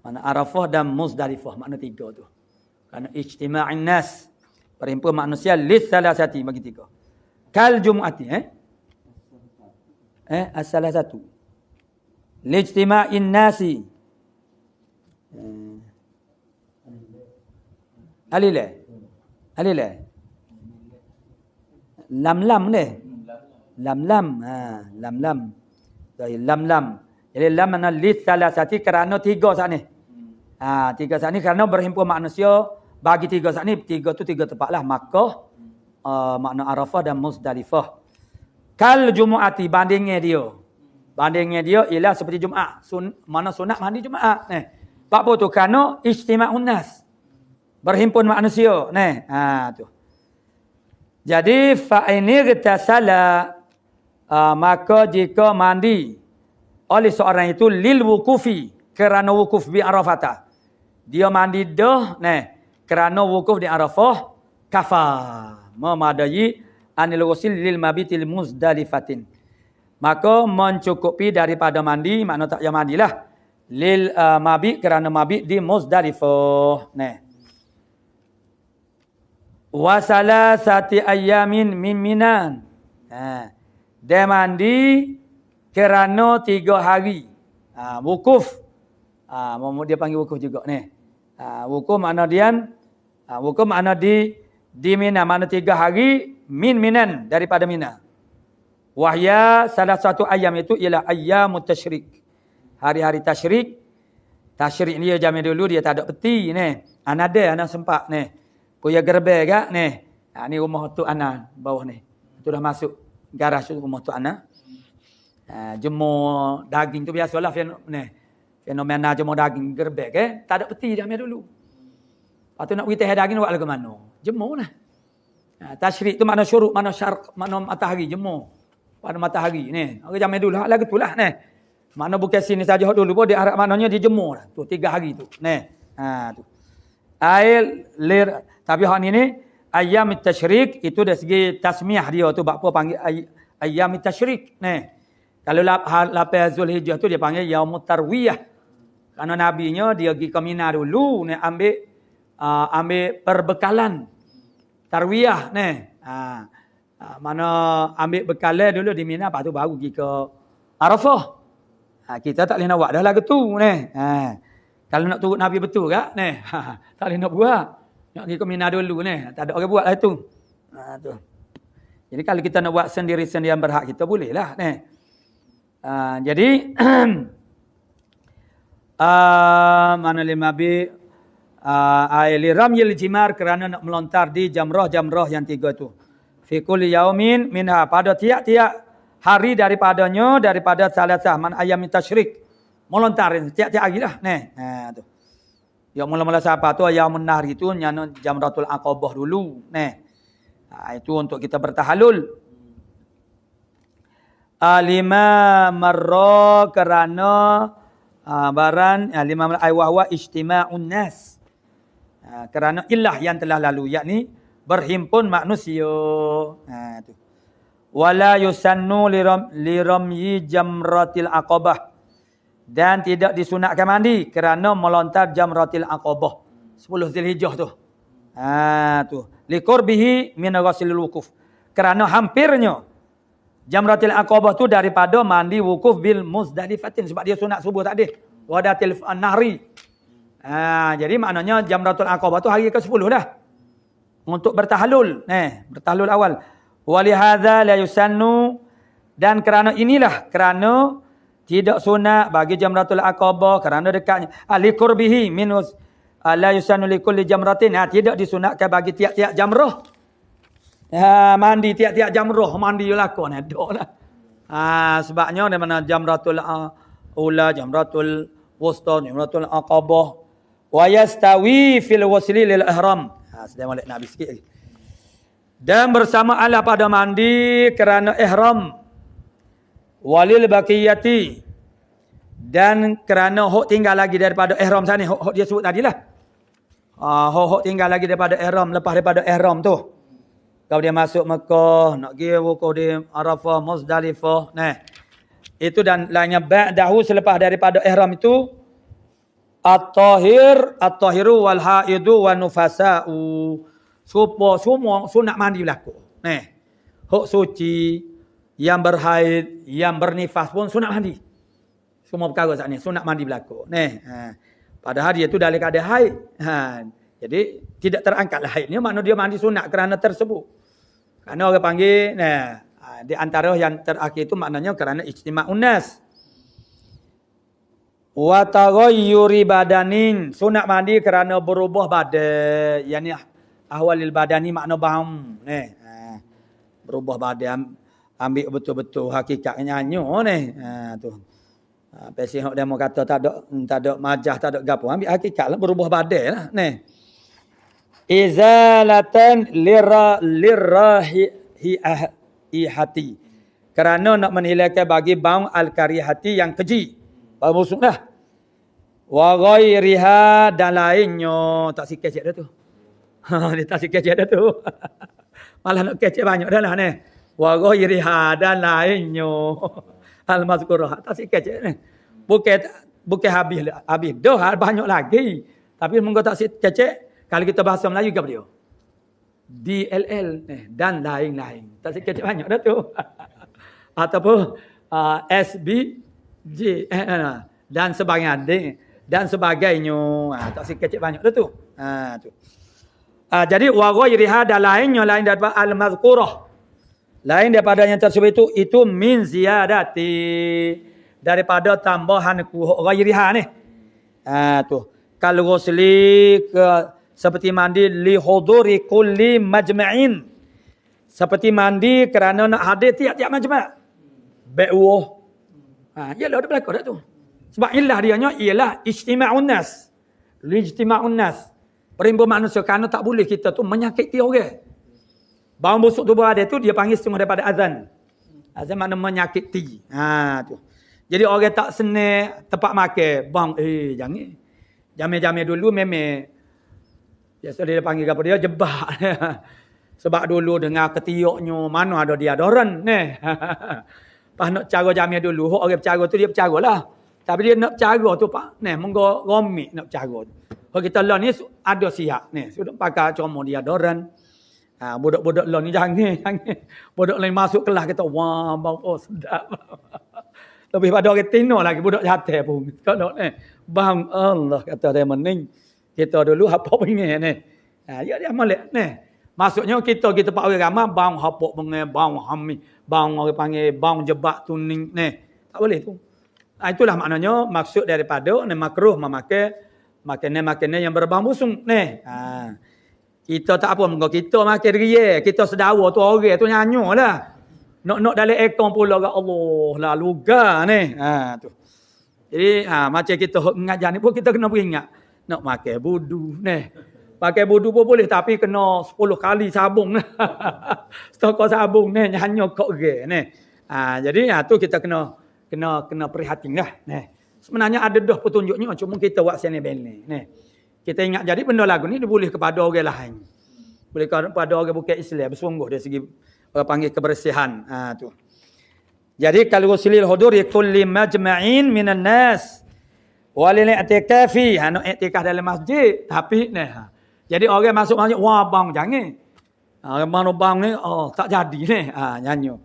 mana Arafah dan Muzdalifah makna 3 tu kerana ijtima'in nas berhimpun manusia lisalasati bagi 3 kal jumu'ati as-salasatu lijtima'in nasi alile lam jadi lam mana lis salasati kerana 3 saat ni 3 saat ni kerana berhimpun manusia bagi 3 saat ni 3 tu 3 tempat lah Makkah makna Arafah dan Muzdalifah kal jumu'ati bandingnya dia ialah seperti Jumaat. Mana sunat mandi Jumaat. Sebab apa tu? Kerana ijtima'un nas. Berhimpun manusia. Tu. Jadi fa'inir tasala maka jika mandi oleh seorang itu lil wukufi kerana wukuf bi Arafah. Dia mandi dah kerana wukuf di Arafah kafar. Memadai anil ghusl lil mabitil Muzdalifatin. Maka mencukupi daripada mandi, makna tak payah mandilah. Lil mabit kerana mabit di Muzdalifah. Wa salasati ayamin min Minan. Dia mandi kerana 3 hari. Wukuf. Dia panggil wukuf juga wukuf makna wukuf makna di Mina, makna 3 hari min Minan daripada Mina. Wahya salah satu ayam itu ialah ayyamut tasyrik. Hari-hari tasyrik. Tasyrik ni zaman dulu dia tak ada peti Anada ana sempat punya gerbek gak ni rumah tu ana bawah ni. Tu dah masuk garaj rumah tu ana. Jemur daging tu biasalah fenomena jemur daging gerbek tak ada peti zaman dulu. Patut nak pergi teh daging buat lagu mana? Jemur lah. Tasyrik tu makna syuruk, makna syarq, makna matahari jemur. Pada matahari orang zaman dulu lagu tu lah makna bukan sini saja dulu pun dia harap maknanya dijemur tu 3 hari tu tu air lir tapi hak ni Ayyam tasyrik itu dari segi tasmiah dia tu apa panggil ayyam tasyrik. Kalau lapan Zulhijjah tu dia panggil yaumut tarwiyah. Karena nabinya dia pergi ke Mina dulu ambil perbekalan tarwiyah mana ambil bekalan dulu di Mina, lepas tu baru pergi ke Arafah. Kita tak boleh nak buat dah lah gitu kalau nak turut Nabi betul tak tak boleh nak buat. Nak pergi ke Mina dulu tak ada orang buat lah itu. Tu. Jadi kalau kita nak buat sendiri-sendirian berhak, kita boleh lah jadi mana lima bi li ramyil jimar, kerana nak melontar di jamrah yang 3 tu. Fi kulli yaumin minha, pada tiap-tiap hari daripada salasah man ayam tasyrik, melontar tiap-tiap hari lah tu. Yang mula-mula siapa tu Yaumun Nahr itu nyano Jamratul Aqabah dulu. Itu untuk kita bertahalul. Lima marra, kerana baran lima marra ay wa ijtima'un nas. Kerana illah yang telah lalu, yakni berhimpun manusia. Tu. Wala yusannu liramyi jamratil aqabah, dan tidak disunatkan mandi kerana melontar jamratil aqabah 10 Zulhijjah tu. Tu liqurbihi min ghasilil wukuf, kerana hampirnya jamratil aqabah tu daripada mandi wukuf bil Muzdalifatin, sebab dia sunat subuh tadi wadatil nahri. Jadi maknanya jamratul aqabah tu hari ke-10 dah untuk bertahalul. Bertahalul awal. Walihadza la yusannu, dan kerana tidak sunat bagi jamratul aqabah kerana dekatnya liqurbihi min la yusannu likulli jamratin, tidak disunatkan bagi tiap-tiap jamrah. Mandi tiap-tiap jamrah mandi lakon lah. Sebabnya di mana jamratul ula, jamratul wusta, jamratul aqabah wa yastawi fil wasli lil ihram. Sedang molek nak habis sikit lagi. Dan bersama Allah pada mandi kerana ihram, walil baqiyati, dan kerana hok tinggal lagi daripada ihram sana, hok dia sebut tadilah. Hok tinggal lagi daripada ihram, lepas daripada ihram tu. Kalau dia masuk Mekah, nak pergi wukuf di Arafah, Muzdalifah, itu dan lainnya ba'dahu, selepas daripada ihram itu at-tahiru wal haidu wan nufasa'u. Semua sunat mandi berlaku. Hok suci, yang berhaid, yang bernifas pun sunat mandi. Semua perkara saat ni sunat mandi berlaku. Padahal dia tu dalam keadaan haid. Jadi tidak terangkatlah haidnya, makna dia mandi sunat kerana tersebut. Kerana orang panggil di antara yang terakhir itu maknanya kerana ijtima'un nas. Wa taghayyuri badanin, sunat mandi kerana berubah badan. Yani ahwalil badani makna baham berubah badan, ambil betul-betul hakikatnya nyo tu. Pesi hok demo kata tak ada majah, tak ada gapo, ambil hakikatlah berubah badan lah izalatan lirahihati, kerana nak menghilangkan bagi baung al-karihati yang keji, baru busuk dah. Wa ghairiha, dan lainnya, tak sikit cik dah tu. Dia tak sikit cik dah tu. Malah nak kecek banyak dah lah ni. Wa ghairiha, dan lainnya. Al-mazkurah, tak sikit cik ni. Bukan habis dah, banyak lagi. Tapi mungkin tak sikit cik. Kalau kita bahasa Melayu ke dia? DLL dan lain-lain. Tak sikit cik banyak dah tu. Ataupun SBJ dan sebagainya. Dan sebagainya. Tak sikit cik banyak dah tu. Tu. Jadi wa ghairiha, dan lainnya, lain daripada al-mazkurah. Lain daripada yang tersebut itu min ziyadati, daripada tambahan ghairiha ni. Tu. Kalau ghusli seperti mandi li huduri kulli majma'in, seperti mandi kerana nak hadir tiap-tiap majma'. Ba'uh. Yalah ada berlaku dah tu. Sebab ilah dianya ialah ijtima'un nas. Ijtima'un nas. Perimbun manusia, kerana tak boleh kita tu menyakiti orang. Bau busuk tubuh ada tu dia panggil setengah daripada azan. Azan makna menyakiti. Tu. Jadi orang tak senang tempat makan, bang jangan. Jamil-jamil dulu memang biasa dia panggil apa dia jebak. Sebab dulu dengar ketiuknya mana ada dia doran ni. Pas nak cara Jamil dulu, orang bercara tu dia bercara lah. Tapi dia nak bercara tu pak, ni monggo romik nak bercara tu. Kalau kita lah ni ada siap ni, sudah pakai cuma dia doran. Budak-budak lah ni jangan. Budak lain masuk kelas kita, wah bang, oh sedap. Lebih pada orang Tino lagi, budak jatuh pun. Kalau ni, bang Allah kata dia mening. Kita dulu apa pengen ni. Ya dia molek ni. Maksudnya kita pak orang ramai, bang hapuk pengen, bang hami, bang orang panggil, bang jebak tuning ni. Tak boleh tu. Itulah maknanya maksud daripada ni makruh memakai makanan yang berbau busung ni. Kita tak apa, kita makan ria, kita sedawa tu orang tu nyanyo lah. Nak dalam ekor pula kat Allah lah luga ni. Tu. Jadi macam kita mengajar ni pun kita kena beringat nak makan budu ni. Pakai budu pun boleh tapi kena 10 kali sabung. Stok sabung ni nyanyo kok ge ni. Jadi tu kita kena prihatin lah ni. Sebenarnya ada dah petunjuknya cuma kita buat sini beli ni. Kita ingat jadi benda lagu ni dia boleh kepada orang lain. Boleh kepada orang bukan Islam bersungguh dari segi orang panggil kebersihan. Tu. Jadi kalau silil hudur kulli majma'in minan nas walil i'tikafi nak i'tikaf dalam masjid tapi ni. Jadi orang masuk masjid wah bang jangan. Orang mana bang ni tak jadi ni nyanyo.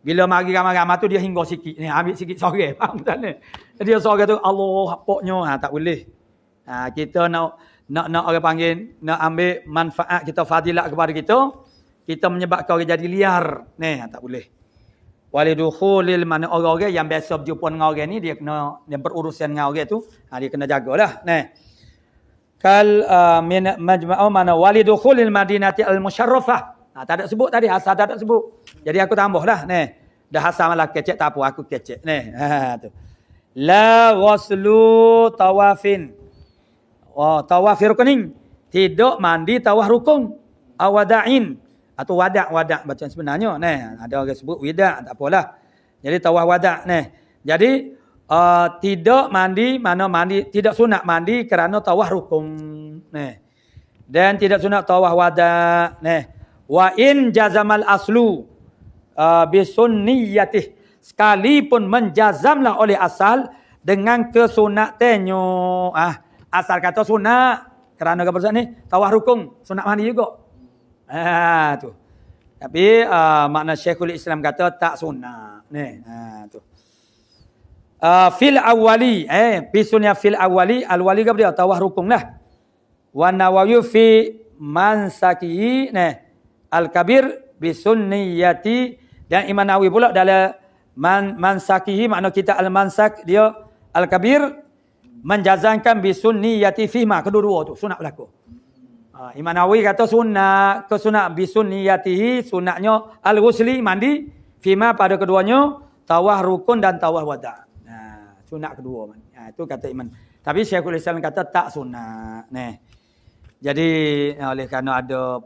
Bila mari ramai-ramai tu dia hingga sikit ni ambil sikit sore faham tak ni. Jadi dia sore tu Allah hapoknya tak boleh. Kita nak orang panggil nak ambil manfaat kita fadilat kepada kita menyebabkan orang jadi liar ni tak boleh. Walidukhulil mana orang-orang yang biasa berjumpa dengan orang ni dia kena yang berurusan dengan orang tu dia kena jagalah ni. Kal min majma'u mana walidukhulil madinati al-musyarrafah. Tak ada sebut tadi asal tak ada sebut. Jadi aku tambahlah ni. Dah asal malah kecek tak apa aku kecek ni. Tu. La ghuslu tawafin. Tawaf rukunin. Tidak mandi tawaf rukun. Awada'in. Atau wadak bacaan sebenarnya. Ada orang sebut widak. Tak apalah. Jadi tawaf wadak. Jadi tidak mandi. Mana mandi. Tidak sunat mandi kerana tawaf rukun. Dan tidak sunat tawaf wadak. Wa in jazamal aslu. Bisunniyatih. Sekalipun menjazamlah oleh asal. Dengan kesunatannya. Asal kata sunat kerana apa ni tawaf rukun sunat mandi juga. Tu. Tapi makna Syekhul Islam kata tak sunat ni. Tu. Fil awwali bisunya fil awwali al-wali ke dia tawaf rukun lah. Wa Nawawi fi mansaki al-kabir bisunniyati dan Imam Nawawi pula dalam mansakihi makna kita al-mansak dia al-kabir menjazankan bisunniyati fihma kedua-dua tu sunat berlaku. Imam Nawawi kata sunat bisunniyatihi sunatnya al-ghusli mandi fihma pada keduanya tawaf rukun dan tawaf wada. Sunat kedua. Itu kata Imam. Tapi Syekhul Islam kata tak sunat. Jadi oleh kerana ada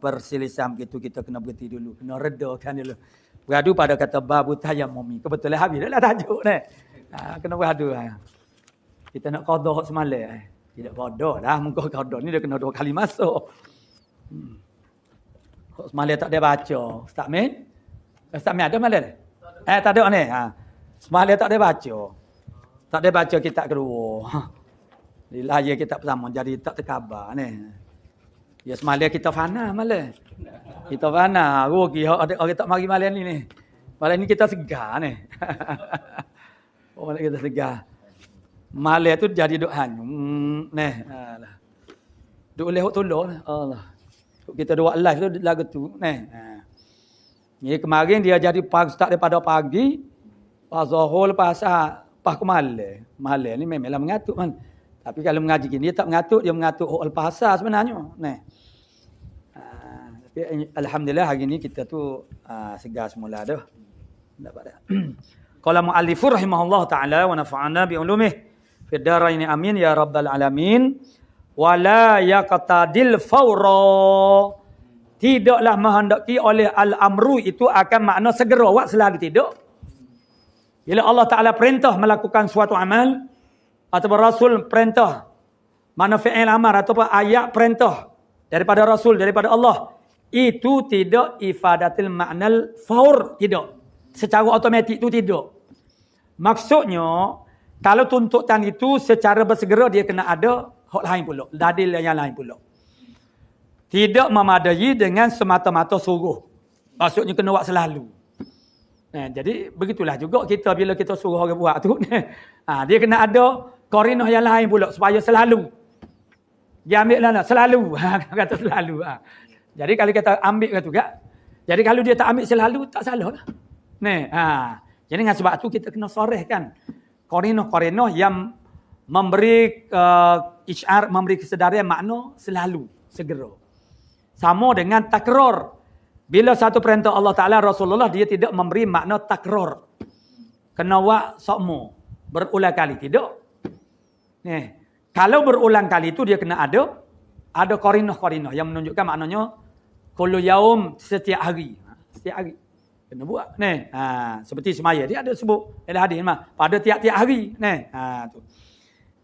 perselisihan begitu kita kena berhenti dulu, kena redakan dulu. Beradu pada kata babu tayammumi. Kebetulan habis dah tajuk ni. Kena beradu. Kita nak qada semalam. Tidak qada dah. Muka qada ni dia kena 2 kali masuk. Semalam tak ada baca. Ustaz Min? Ustaz Min ada malam? Tak ada ni. Semalam tak ada baca. Tak ada baca kitab kedua. Lahir kitab pertama jadi tak terkhabar ni. Ya semalam kita fana malam. Kita fana. Rugi orang tak mari malam ni. Malam ni kita segar ni. Malam kita segar. Malam tu jadi doa. Duk leh tolong Allah. Kita doa live tu lagu tu Ni kemarin dia jadi start daripada pagi, pas zuhur lepas pas ke malam. Malam ni memanglah mengatuk kan. Tapi kalau mengaji gini dia tak mengatuk, dia mengatuk lepas asar sebenarnya. Tapi alhamdulillah hari ni kita tu segar semula dah. Dapat dah. Qala muallifur rahimahullah taala wa nafa'ana bi ulumihi fid darain amin ya rabbal alamin. Wala yaqtadil fawra. Tidaklah menghendaki oleh al-amru itu akan makna segera buat selagi tidak. Bila Allah Taala perintah melakukan suatu amal ataupun Rasul perintah mana fi'il amar ataupun ayat perintah daripada Rasul daripada Allah itu tidak ifadatil ma'nal faur, tidak. Secara automatik itu tidak. Maksudnya, kalau tuntutan itu secara bersegera dia kena ada hak lain pula, dalil yang lain pula. Tidak memadai dengan semata-mata suruh. Maksudnya kena buat selalu. Jadi begitulah juga kita bila kita suruh orang buat tu. Dia kena ada qarinah yang lain pula supaya selalu. Dia ambil lah selalu. Kata selalu. Jadi kalau kita ambil kata juga. Jadi kalau dia tak ambil selalu tak salah lah. Jadi dengan sebab tu kita kena sorehkan qarinah-qarinah yang memberi isyar, memberi kesedaran makna selalu, segera. Sama dengan takrar. Bila satu perintah Allah Ta'ala, Rasulullah, dia tidak memberi makna takrar. Kena buat sokmo. Berulang kali. Tidak. Kalau berulang kali itu dia kena ada qarinah-qarinah yang menunjukkan maknanya kullu yaum, setiap hari. Setiap hari. Kena buat. Seperti semaya. Dia ada sebut. Ada hadis. Pada tiap-tiap hari. Tu.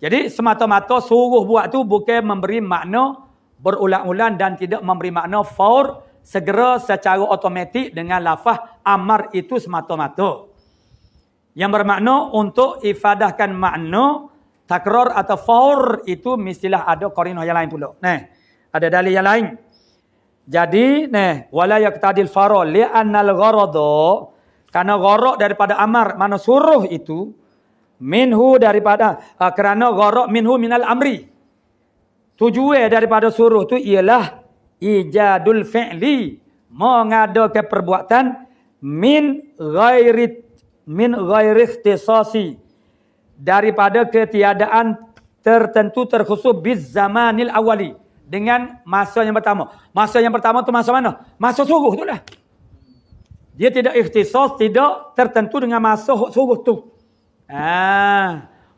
Jadi semata-mata suruh buat tu bukan memberi makna berulang-ulang dan tidak memberi makna faur, segera secara automatik dengan lafaz amar itu semata-mata. Yang bermakna untuk ifadahkan makna takrar atau faur itu mestilah ada qarinah yang lain pula. Ada dalil yang lain. Jadi, wala yaqtadil faro li'annal gharada, karena gharak daripada amar, mana suruh itu minhu daripada kerana gharak minhu minal amri. Tujuan daripada suruh tu ialah ijadul fi'li, mengadakan perbuatan min ghairi ikhtisasi, daripada ketiadaan tertentu terkhusus biz zamanil awali, dengan masa yang pertama. Masa yang pertama tu masa mana? Masa suruh tu lah. Dia tidak ikhtisas, tidak tertentu dengan masa suruh tu.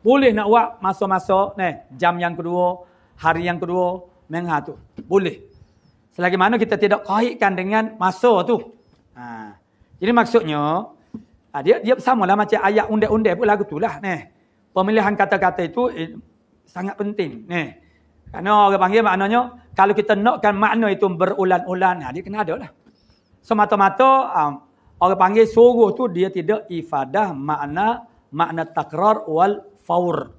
Boleh nak buat masa-masa jam yang kedua, hari yang kedua, tu. Boleh. Selagi mana kita tidak kaitkan dengan masa tu. Jadi maksudnya, dia sama lah macam ayat undang-undang pun lagu tu lah. Pemilihan kata-kata itu sangat penting. Kerana orang panggil maknanya, kalau kita nakkan makna itu berulang-ulang, dia kena ada lah. Semata-mata, orang panggil suruh tu dia tidak ifadah makna takrar wal faur.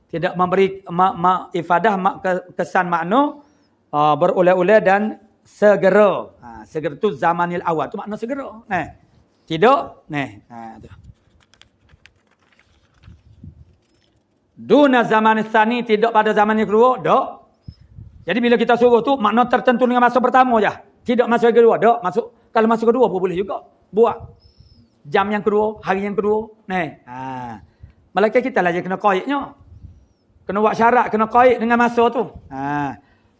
Tidak memberi ifadah kesan makna berulang-ulang dan segera. Segera tu zamanil awal. Tu makna segera. Tidak. Tu. Duna zaman tsani, tidak pada zaman yang kedua. Tak. Jadi bila kita suruh tu makna tertentu dengan masa pertama je. Tidak masa kedua. Tak. Kalau masa kedua pun boleh juga. Buat. Jam yang kedua, hari yang kedua. Malaikat kita lah je kena qaidnya. Kena buat syarat, kena qaid dengan masa tu.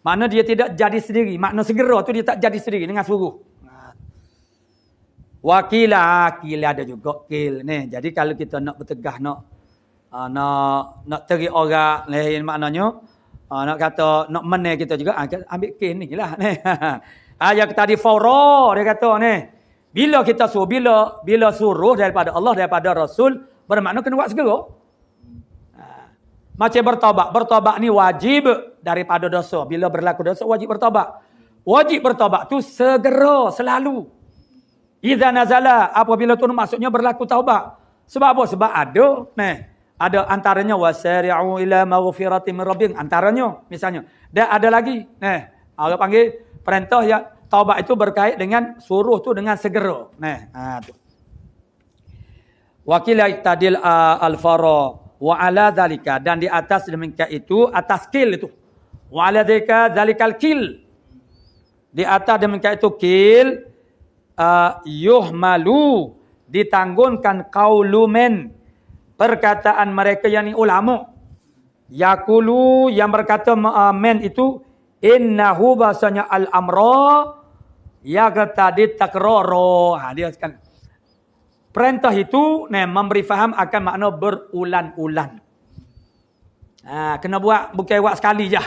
Makna dia tidak jadi sendiri. Makna segera tu dia tak jadi sendiri dengan suruh. Wakilah ada juga kil. Jadi kalau kita nak bertegah, nak terik orang lain maknanya, nak kata nak menang kita juga, ambil kil ni lah. Ayat tadi faura dia kata bila kita suruh, bila suruh daripada Allah, daripada Rasul, bermakna kena buat segera. Macam bertobat ni wajib daripada dosa. Bila berlaku dosa wajib bertobat. Wajib bertobat tu segera, selalu. Idza nazala, apabila tu maksudnya berlaku taubat. Sebab apa? Sebab ada antaranya wasari'u ila maghfiratin min rabbikum, antaranya misalnya. Dan ada lagi orang panggil perintah yang taubat itu berkait dengan suruh tu dengan segera. Tu. Wakila iktadil al-fara wa ala zalika, dan di atas demikian itu, atas kil itu. Wa ala zalikal kil. Di atas demikian itu kil yuhmalu, ditanggunkan qaulumen, perkataan mereka yang ulama. Yaqulu, yang berkata men itu, innahu bahasanya al-amra yaqtadi takraro. Dia kan perintah itu memberi faham akan makna berulang-ulang. Kena buat, bukan buat sekali je.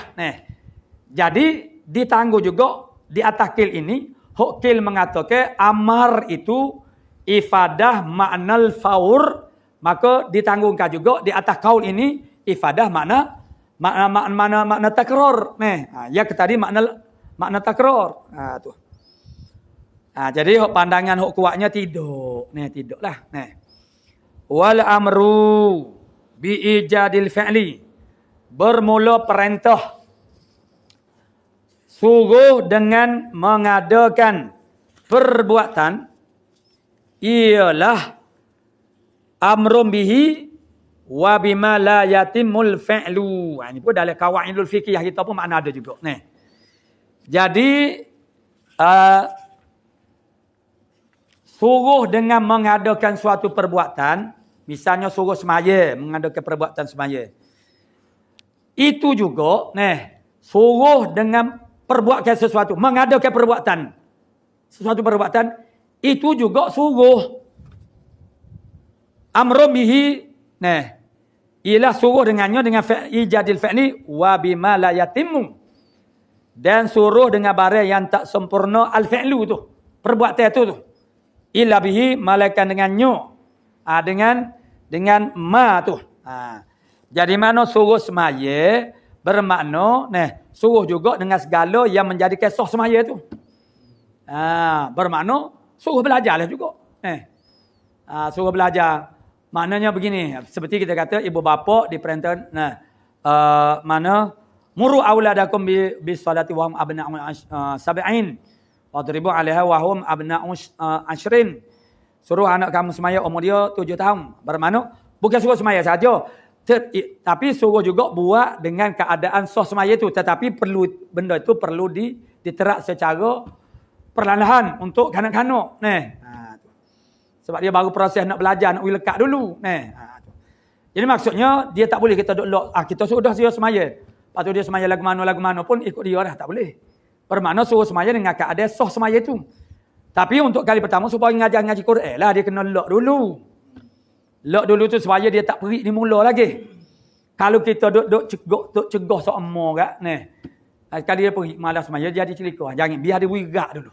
Jadi ditangguh juga di atas kil ini. Huk kil mengatakan amar itu ifadah maknal faur, maka ditanggungkan juga di atas kaul ini ifadah makna takrar. Yang tadi makna takrar. Tu. Jadi pandangan hok kuatnya tidur. Tidurlah. Wal amru bi ijadil fi'li. Bermula perintah. Suruh dengan mengadakan perbuatan ialah amrun bihi wa bima la yatimul fi'lu. Ini pun dalam qawaidul fiqhiyah kita pun makna ada juga. Jadi suruh dengan mengadakan suatu perbuatan, misalnya suruh semaya, mengadakan perbuatan semaya. Itu juga, suruh dengan perbuatkan sesuatu, mengadakan perbuatan, sesuatu perbuatan, itu juga suruh. Amrun bihi, ialah suruh dengannya dengan ijadil fi'li wa bima la yatimmu. Dan suruh dengan barang yang tak sempurna al-fi'lu tu, perbuatan itu tu. Illa bihi malaikan dengannya. Dengan ma tu. Jadi mana suruh semaya bermakna suruh juga dengan segala yang menjadi kisah semaya tu. Bermakna suruh belajarlah juga. Suruh belajar. Maknanya begini, seperti kita kata ibu bapa diperintah mana muru auladakum bis salati wa hum abna'u sab'in wa dribu 'alaiha wa hum abna'u ashrin. Suruh anak kamu semaya umur dia 7 tahun. Bermakna bukan suruh semaya saja, tapi suruh juga buat dengan keadaan sah semaya itu, tetapi benda itu perlu diterak secara perlahan-lahan untuk kanak-kanak. Sebab dia baru proses nak belajar, nak lekat dulu. Jadi maksudnya dia tak boleh kita duduk kita sudah semaya. Lepas tu dia semaya lagu mana pun ikut dia dah, tak boleh. Bermakna suruh semaya dengan keadaan sah semaya itu. Tapi untuk kali pertama supaya ngaji Quran lah dia kena lock dulu. Lock dulu tu supaya dia tak perik di mula lagi. Kalau kita duduk cegah seumur kat sekali dia perik malas semaya jadi celika. Jangan biar dia gerak dulu.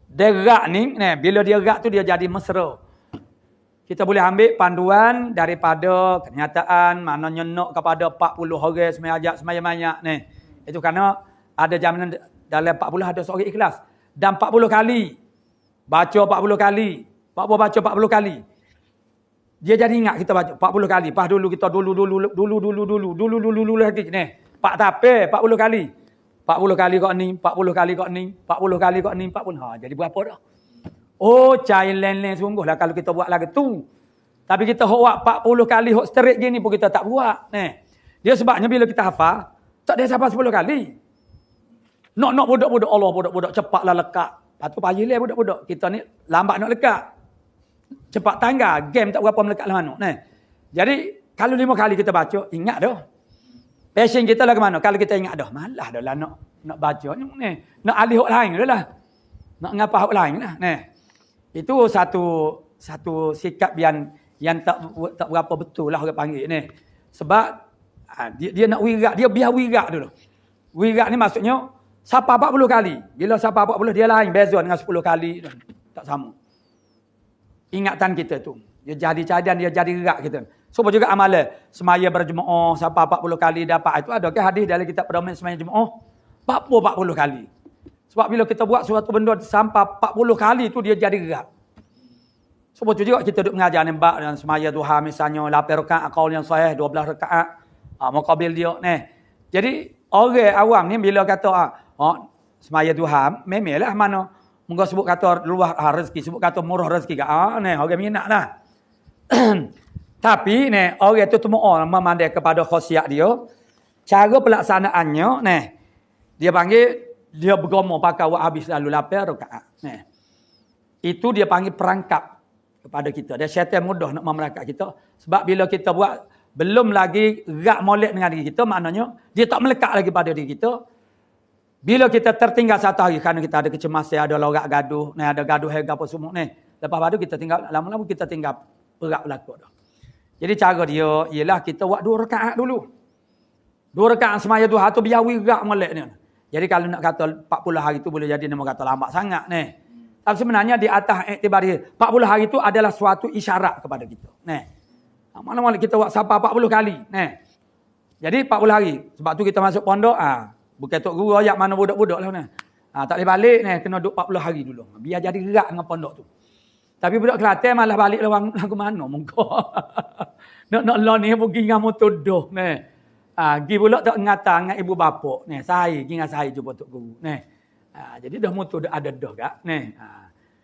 Dia gerak ni, bila dia gerak tu dia jadi mesra. Kita boleh ambil panduan daripada kenyataan maknanya nak kepada 40 orang semaya banyak. Itu kerana ada jaminan dalam 40 ada seorang ikhlas. Dan 40 kali. Baca 40 kali. Pak Buah baca 40 kali. Dia jadi ingat kita baca 40 kali. Pas dulu kita dulu lagi. Pak tape 40 kali. 40 kali kau ni, 40 kali kau ni, 40 kali kau ni, 40. Jadi berapa dah? Oh, cair lain-lain sungguhlah kalau kita buat lagu tu. Tapi kita buat 40 kali, hok straight gini pun kita tak buat. Dia sebabnya bila kita hafal, tak ada sampai 10 kali. Nak budak-budak Allah, budak-budak cepatlah lekat. Lepas tu payah lah budak-budak. Kita ni lambat nak lekat. Cepat tangga, game tak berapa melekat lah mana. Jadi, kalau 5 kali kita baca, ingat dah. Passion kita lah ke mana? Kalau kita ingat dah, malah dah lah nak baca ni. Nak alih hak lain dah lah. Nak ngapa hak lain lah. Itu satu sikap yang tak berapa betul lah orang panggil ni. Sebab dia nak wirak, dia biar wirak dulu. Wirak ni maksudnya siapa 40 kali. Bila siapa 40 dia lain beza dengan 10 kali. Tak sama. Ingatan kita tu. Dia jadi cadang, dia jadi gerak kita. Sebab juga amalan semaya berjemaah sampai 40 kali dapat itu adakah hadis dalam kitab pedoman semaya jemaah 40 kali. Sebab bila kita buat suatu benda sampai 40 kali itu dia jadi gerak. Sebab itu juga kita duduk mengajar nembak dan semaya duha misalnya 8 rakaat qaul yang sahih 12 rakaat muqabil dia Jadi orang awam ni bila kata semaya duha memanglah mana moga sebut kata luah rezeki sebut kata murah rezeki orang minat lah. Tapi orang itu semua memandai kepada khasiat dia. Cara pelaksanaannya dia panggil dia bergoma pakai wa habis lalu 8 rakaat. Itu dia panggil perangkap kepada kita. Dia syaitan mudah nak memerangkap kita. Sebab bila kita buat belum lagi gerak molek dengan diri kita, maknanya dia tak melekat lagi pada diri kita. Bila kita tertinggal satu hari kerana kita ada kecemasan, ada lorak gaduh, ada gaduh harga apa semua lepas pada kita tinggal lama-lama kita tinggal perak berlaku dah. Jadi cara dia ialah kita buat 2 rakaat dulu. 2 rakaat semaya duha tu biar gerak molek ni. Jadi kalau nak kata 40 hari tu boleh jadi nama kata lambat sangat Tapi sebenarnya di atas iktibar dia 40 hari tu adalah suatu isyarat kepada kita. Mana-mana kita buat sampai 40 kali. Jadi 40 hari. Sebab tu kita masuk pondok bukan tok guru ayat mana budak-budak lah Tak boleh balik ni, kena duduk 40 hari dulu. Biar jadi gerak dengan pondok tu. Tapi budak Kelantan malah balik lagu mana muka. Nak lo ni pergi dengan motor doh ni. Pergi pula tak ngata dengan ibu bapa ni. Saya pergi dengan saya jumpa tok guru ni. Jadi dah motor dah ada dah gak ni.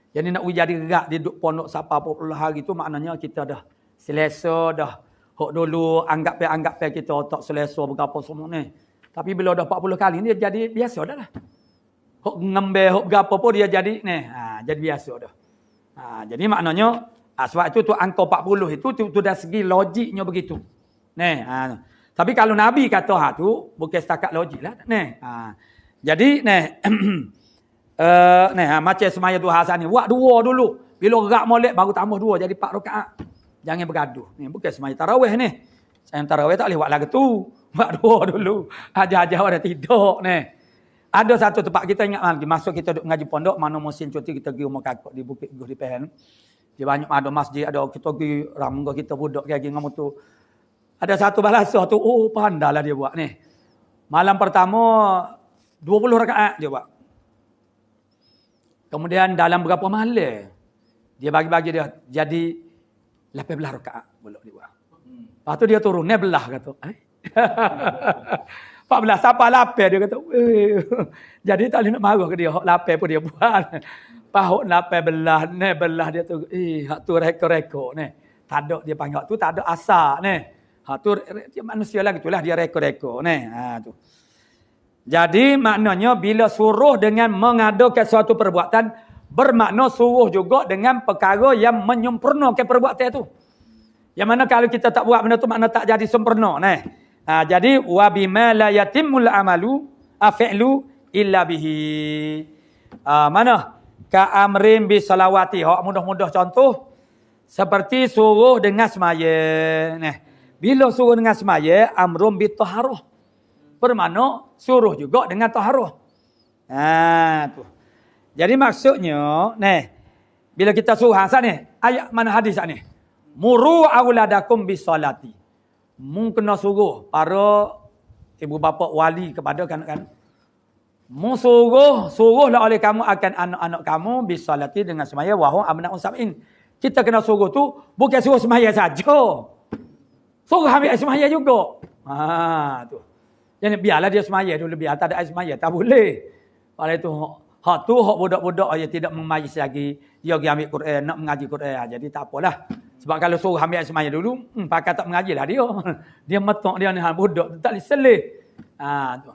Jadi nak jadi gerak di duduk pondok sampai 40 hari tu maknanya kita dah selesa dah. Hok dulu anggap kita tak selesa berapa semua ni. Tapi bila dah 40 kali ni dia jadi biasa dah lah. Hok ngembel hok berapa pun dia jadi ni. Jadi biasa dah. Jadi maknanya sebab itu tu angka 40 itu tu dah segi logiknya begitu. Ni. Tapi kalau Nabi kata tu bukan setakat logik lah. Ni. Jadi ni macam semaya duha Hasan ni buat 2 dulu. Bila gerak molek baru tambah 2 jadi 4 rakaat. Jangan bergaduh. Ni bukan semaya tarawih ni. Saya tarawih tak boleh buat lagu tu. Buat 2 dulu. Ajar-ajar orang tidur ni. Ada satu tempat kita ingat lagi. Masuk kita duduk mengaji pondok. Mana musim cuti kita pergi rumah kakak di Bukit Guh di Pehen. Dia banyak ada masjid. Ada kita pergi ramga kita budak pergi dengan motor. Ada satu balasa tu. Oh pandailah dia buat ni. Malam pertama 20 rakaat dia buat. Kemudian dalam beberapa malam. Dia bagi-bagi dia. Jadi 18 rakaat pula dia buat. Lepas tu dia turun. Ni belah kata. 14 sampai 8 dia kata. Jadi tak boleh nak marah ke dia. Hak 8 pun dia buat. Pahuk 8 belah. Ni belah dia tu. Hak tu rekor-rekor ni. Tak ada dia panggil. Hak tu tak ada asal ni. Hak tu dia manusia lah gitulah. Dia rekor-rekor ni. Tu. Jadi maknanya bila suruh dengan mengadakan suatu perbuatan. Bermakna suruh juga dengan perkara yang menyempurnakan perbuatan tu. Yang mana kalau kita tak buat benda tu makna tak jadi sempurna. Jadi wabima la yatimul amalu fi'lu illa bihi. Mana? Ka amrin bi salawati. Hak mudah-mudah contoh seperti suruh dengan semaya. Bila suruh dengan semaya amrun bi taharah. Bermakna suruh juga dengan taharah. Tu. Jadi maksudnya bila kita suruh ni ayat mana hadis ni? Muru auladakum bis salati. Mu kena suruh para ibu bapa wali kepada kanak-kanak. Mu suruhlah oleh kamu akan anak-anak kamu bisalati dengan semaya wahum abna'un sab'in. Kita kena suruh tu bukan suruh semaya saja. Suruh ambil semaya juga. Tu. Jadi biarlah dia semaya dulu, biar tak ada air semaya tak boleh. Oleh itu hak budak-budak yang tidak memajlis lagi, dia pergi ambil Quran, nak mengaji Quran. Jadi tak apalah. Sebab kalau suruh ambil air semaya dulu, pakai tak mengaji lah dia. Dia metok dia ni budak tak boleh selih. Tu.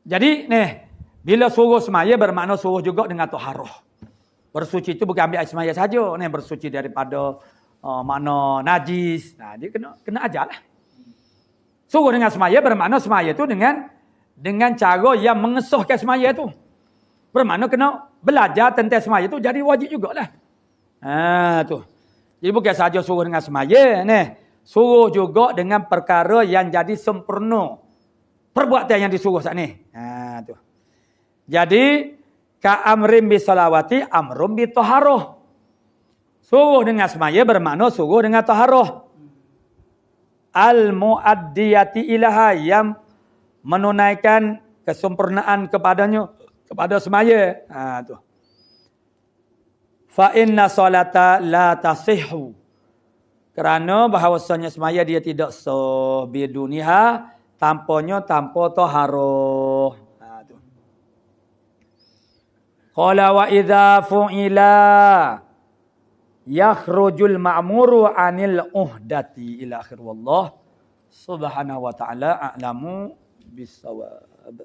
Jadi bila suruh semaya bermakna suruh juga dengan taharah. Bersuci itu bukan ambil air semaya saja, bersuci daripada makna najis. Dia kena ajarlah. Suruh dengan semaya bermakna semaya itu dengan cara yang mengesahkan semaya itu. Bermakna kena belajar tentang semaya itu jadi wajib jugalah. Tu. Jadi bukan saja suruh dengan semaya, suruh juga dengan perkara yang jadi sempurna. Perbuatan yang disuruh saat ni. Tu. Jadi ka amrin bi salawati amrun bi taharah. Suruh dengan semaya bermakna suruh dengan taharah. Al muaddiyati ilaha yang menunaikan kesempurnaan kepadanya, kepada semaya. Tu. Fa inna salata la tasihhu. Kerana bahawasanya semaya dia tidak sah biduniha tanpa taharah. Tu. Qala wa idza fu'ila yakhrujul ma'muru 'anil uhdati ila akhir wallah subhanahu wa ta'ala a'lamu bis-shawab.